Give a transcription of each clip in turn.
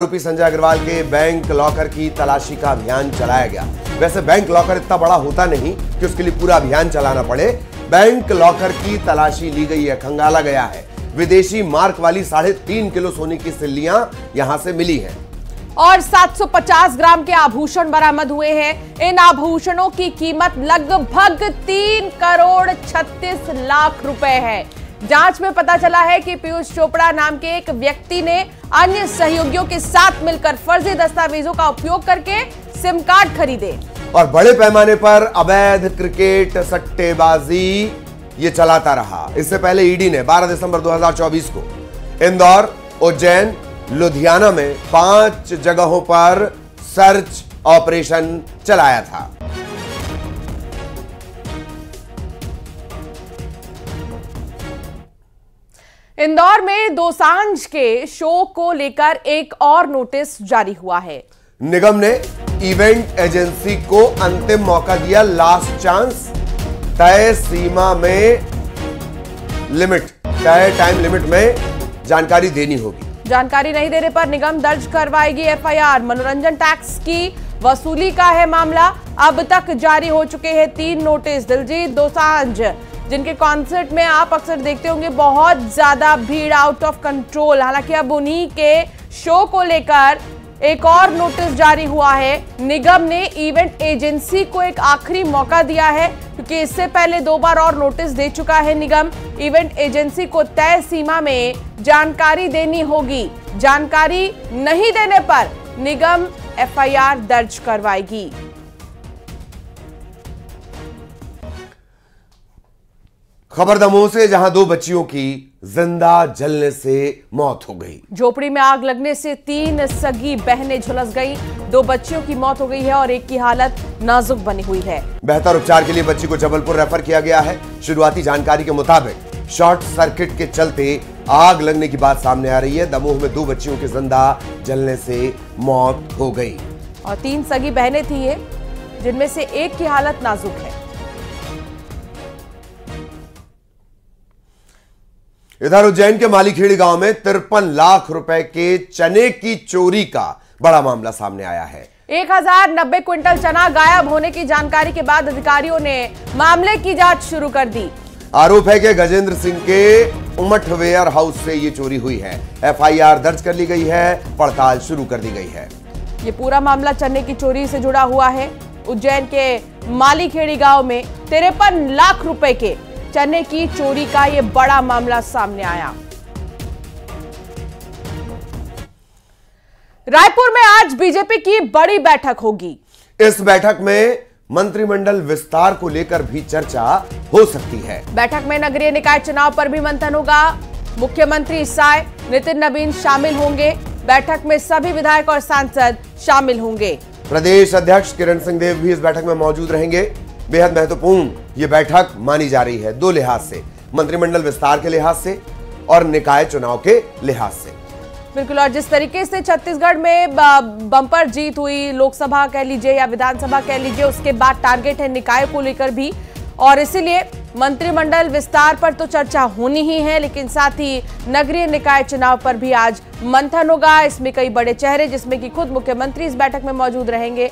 आरोपी संजय अग्रवाल के bank locker की तलाशी का अभियान चलाया गया। वैसे बैंक लॉकर इतना बड़ा होता नहीं कि उसके लिए पूरा अभियान चलाना पड़े। बैंक लॉकर की तलाशी ली गई है, खंगाला गया है। विदेशी मार्क वाली 3.5 किलो सोने की सिल्लियां यहां से मिली हैं और 750 ग्राम के आभूषण बरामद हुए हैं। इन आभूषणों की कीमत लगभग 3 करोड़ 36 लाख रुपए है। जांच में पता चला है कि पीयूष चोपड़ा नाम के एक व्यक्ति ने अन्य सहयोगियों के साथ मिलकर फर्जी दस्तावेजों का उपयोग करके सिम कार्ड खरीदे और बड़े पैमाने पर अवैध क्रिकेट सट्टेबाजी ये चलाता रहा। इससे पहले ईडी ने 12 दिसंबर 2024 को इंदौर, उज्जैन, लुधियाना में 5 जगहों पर सर्च ऑपरेशन चलाया था। इंदौर में दोसांझ के शो को लेकर एक और नोटिस जारी हुआ है। निगम ने इवेंट एजेंसी को अंतिम मौका दिया, लास्ट चांस। तय सीमा में तय टाइम लिमिट में जानकारी देनी होगी। जानकारी नहीं देने पर निगम दर्ज करवाएगी एफआईआर। मनोरंजन टैक्स की वसूली का है मामला। अब तक जारी हो चुके हैं 3 नोटिस। दिलजीत दोसांझ, जिनके कॉन्सर्ट में आप अक्सर देखते होंगे बहुत ज्यादा भीड़, आउट ऑफ कंट्रोल। हालांकि अब उन्हीं के शो को लेकर एक और नोटिस जारी हुआ है। निगम ने इवेंट एजेंसी को एक आखिरी मौका दिया है, क्योंकि इससे पहले 2 बार और नोटिस दे चुका है निगम। इवेंट एजेंसी को तय सीमा में जानकारी देनी होगी। जानकारी नहीं देने पर निगम एफआईआर दर्ज करवाएगी। खबर दमोह से, जहां 2 बच्चियों की जिंदा जलने से मौत हो गई। झोपड़ी में आग लगने से 3 सगी बहनें झुलस गई। 2 बच्चियों की मौत हो गई है और एक की हालत नाजुक बनी हुई है। बेहतर उपचार के लिए बच्ची को जबलपुर रेफर किया गया है। शुरुआती जानकारी के मुताबिक शॉर्ट सर्किट के चलते आग लगने की बात सामने आ रही है। दमोह में 2 बच्चियों की जिंदा जलने से मौत हो गई और 3 सगी बहनें थी ये, जिनमें से एक की हालत नाजुक है। इधर उज्जैन के मालीखेड़ी गांव में 53 लाख रुपए के चने की चोरी का बड़ा मामला सामने आया है। 1090 क्विंटल चना गायब होने की जानकारी के बाद अधिकारियों ने मामले की जांच शुरू कर दी। आरोप है कि गजेंद्र सिंह के उमठ वेयर हाउस से ये चोरी हुई है। एफआईआर दर्ज कर ली गई है, पड़ताल शुरू कर दी गई है। ये पूरा मामला चने की चोरी से जुड़ा हुआ है। उज्जैन के मालीखेड़ी गांव में 53 लाख रुपए के चने की चोरी का यह बड़ा मामला सामने आया। रायपुर में आज बीजेपी की बड़ी बैठक होगी। इस बैठक में मंत्रिमंडल विस्तार को लेकर भी चर्चा हो सकती है। बैठक में नगरीय निकाय चुनाव पर भी मंथन होगा। मुख्यमंत्री साय, नितिन नवीन शामिल होंगे। बैठक में सभी विधायक और सांसद शामिल होंगे। प्रदेश अध्यक्ष किरण सिंह देव भी इस बैठक में मौजूद रहेंगे। बेहद महत्वपूर्ण ये बैठक मानी जा रही है 2 लिहाज से, मंत्रिमंडल विस्तार के लिहाज से और निकाय चुनाव के लिहाज से। बिल्कुल, और जिस तरीके से छत्तीसगढ़ में बम्पर जीत हुई, लोकसभा कह लीजिए या विधानसभा कह लीजिए, उसके बाद टारगेट है निकाय को लेकर भी, और इसीलिए मंत्रिमंडल विस्तार पर तो चर्चा होनी ही है, लेकिन साथ ही नगरीय निकाय चुनाव पर भी आज मंथन होगा। इसमें कई बड़े चेहरे, जिसमें कि खुद मुख्यमंत्री इस बैठक में मौजूद रहेंगे।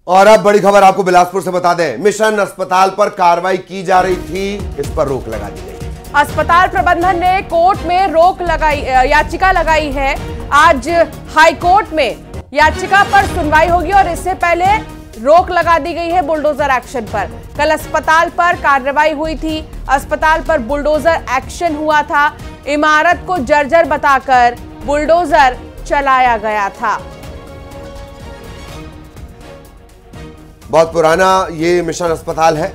और अब बड़ी खबर आपको बिलासपुर से बता दें। मिशन अस्पताल पर कार्रवाई की जा रही थी, इस पर रोक लगा दी गई। अस्पताल प्रबंधन ने कोर्ट में याचिका लगाई है। आज हाई कोर्ट में याचिका पर सुनवाई होगी और इससे पहले रोक लगा दी गई है बुलडोजर एक्शन पर। कल अस्पताल पर कार्रवाई हुई थी। अस्पताल पर बुलडोजर एक्शन हुआ था। इमारत को जर्जर बताकर बुलडोजर चलाया गया था। बहुत पुराना ये मिशन अस्पताल है।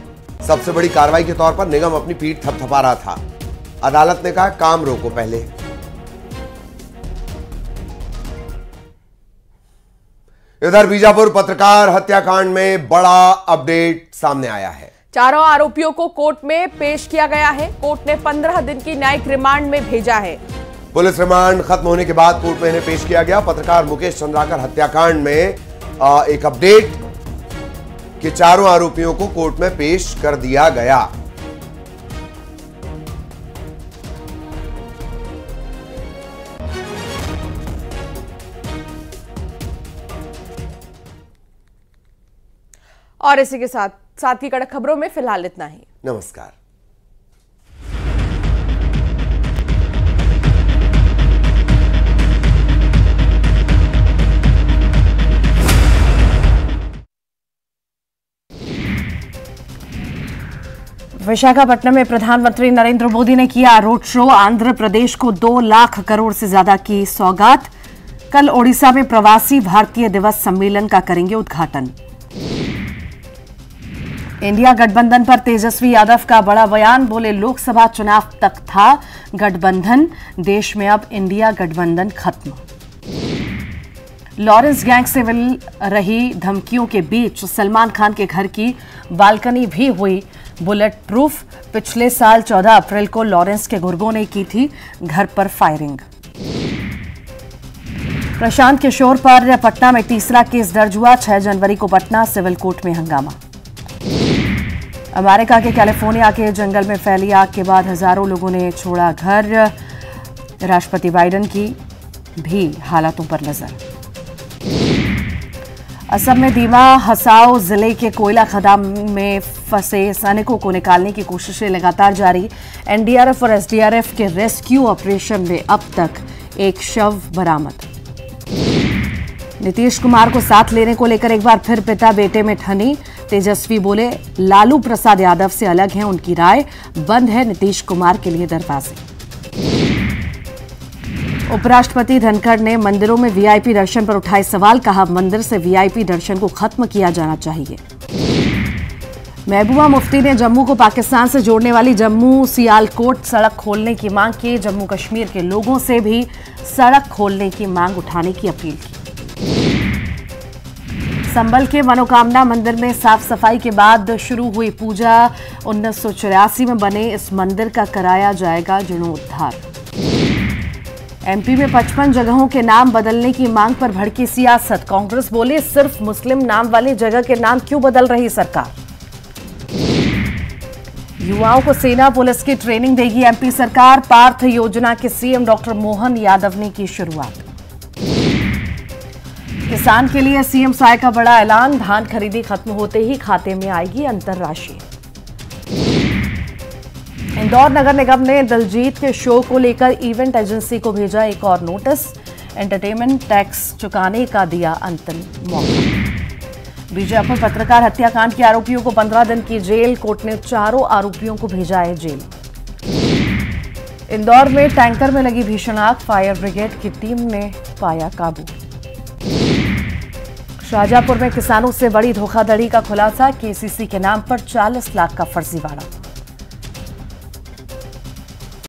सबसे बड़ी कार्रवाई के तौर पर निगम अपनी पीठ थपथपा रहा था। अदालत ने कहा काम रोको पहले। इधर बीजापुर पत्रकार हत्याकांड में बड़ा अपडेट सामने आया है। चारों आरोपियों को कोर्ट में पेश किया गया है। कोर्ट ने 15 दिन की न्यायिक रिमांड में भेजा है। पुलिस रिमांड खत्म होने के बाद कोर्ट में इन्हें पेश किया गया। पत्रकार मुकेश चंद्राकर हत्याकांड में एक अपडेट कि चारों आरोपियों को कोर्ट में पेश कर दिया गया। और इसी के साथ ही कड़क खबरों में फिलहाल इतना ही। नमस्कार। विशाखापट्टनम में प्रधानमंत्री नरेंद्र मोदी ने किया रोड शो। आंध्र प्रदेश को 2 लाख करोड़ से ज्यादा की सौगात। कल ओडिशा में प्रवासी भारतीय दिवस सम्मेलन का करेंगे उद्घाटन। इंडिया गठबंधन पर तेजस्वी यादव का बड़ा बयान। बोले लोकसभा चुनाव तक था गठबंधन, देश में अब इंडिया गठबंधन खत्म। लॉरेंस गैंग से मिल रही धमकियों के बीच सलमान खान के घर की बालकनी भी हुई बुलेट प्रूफ। पिछले साल 14 अप्रैल को लॉरेंस के गुर्गों ने की थी घर पर फायरिंग। प्रशांत किशोर पर पटना में तीसरा केस दर्ज हुआ। 6 जनवरी को पटना सिविल कोर्ट में हंगामा। अमेरिका के कैलिफोर्निया के जंगल में फैली आग के बाद हजारों लोगों ने छोड़ा घर। राष्ट्रपति बाइडेन की भी हालातों पर नजर। असम में दीमा हसाओ जिले के कोयला खदान में फंसे सैनिकों को निकालने की कोशिशें लगातार जारी। एनडीआरएफ और एसडीआरएफ के रेस्क्यू ऑपरेशन में अब तक एक शव बरामद। नीतीश कुमार को साथ लेने को लेकर एक बार फिर पिता बेटे में ठनी। तेजस्वी बोले लालू प्रसाद यादव से अलग है उनकी राय, बंद है नीतीश कुमार के लिए दरवाजे। उपराष्ट्रपति धनखड़ ने मंदिरों में वीआईपी दर्शन पर उठाए सवाल। कहा मंदिर से वीआईपी दर्शन को खत्म किया जाना चाहिए। महबूबा मुफ्ती ने जम्मू को पाकिस्तान से जोड़ने वाली जम्मू सियालकोट सड़क खोलने की मांग की। जम्मू कश्मीर के लोगों से भी सड़क खोलने की मांग उठाने की अपील की। संभल के मनोकामना मंदिर में साफ सफाई के बाद शुरू हुई पूजा। 1984 में बने इस मंदिर का कराया जाएगा जीर्णोद्धार। एमपी में 55 जगहों के नाम बदलने की मांग पर भड़की सियासत। कांग्रेस बोले सिर्फ मुस्लिम नाम वाली जगह के नाम क्यों बदल रही सरकार। युवाओं को सेना पुलिस की ट्रेनिंग देगी एमपी सरकार। पार्थ योजना के सीएम डॉक्टर मोहन यादव ने की शुरुआत। किसान के लिए सीएम सहाय का बड़ा ऐलान। धान खरीदी खत्म होते ही खाते में आएगी अंतरराशि। इंदौर नगर निगम ने दिलजीत के शो को लेकर इवेंट एजेंसी को भेजा एक और नोटिस। एंटरटेनमेंट टैक्स चुकाने का दिया अंतिम मौका। बीजापुर पत्रकार हत्याकांड के आरोपियों को 15 दिन की जेल। कोर्ट ने चारों आरोपियों को भेजा है जेल। इंदौर में टैंकर में लगी भीषण आग। फायर ब्रिगेड की टीम ने पाया काबू। शाहजहांपुर में किसानों से बड़ी धोखाधड़ी का खुलासा। केसीसी के नाम पर 40 लाख का फर्जीवाड़ा।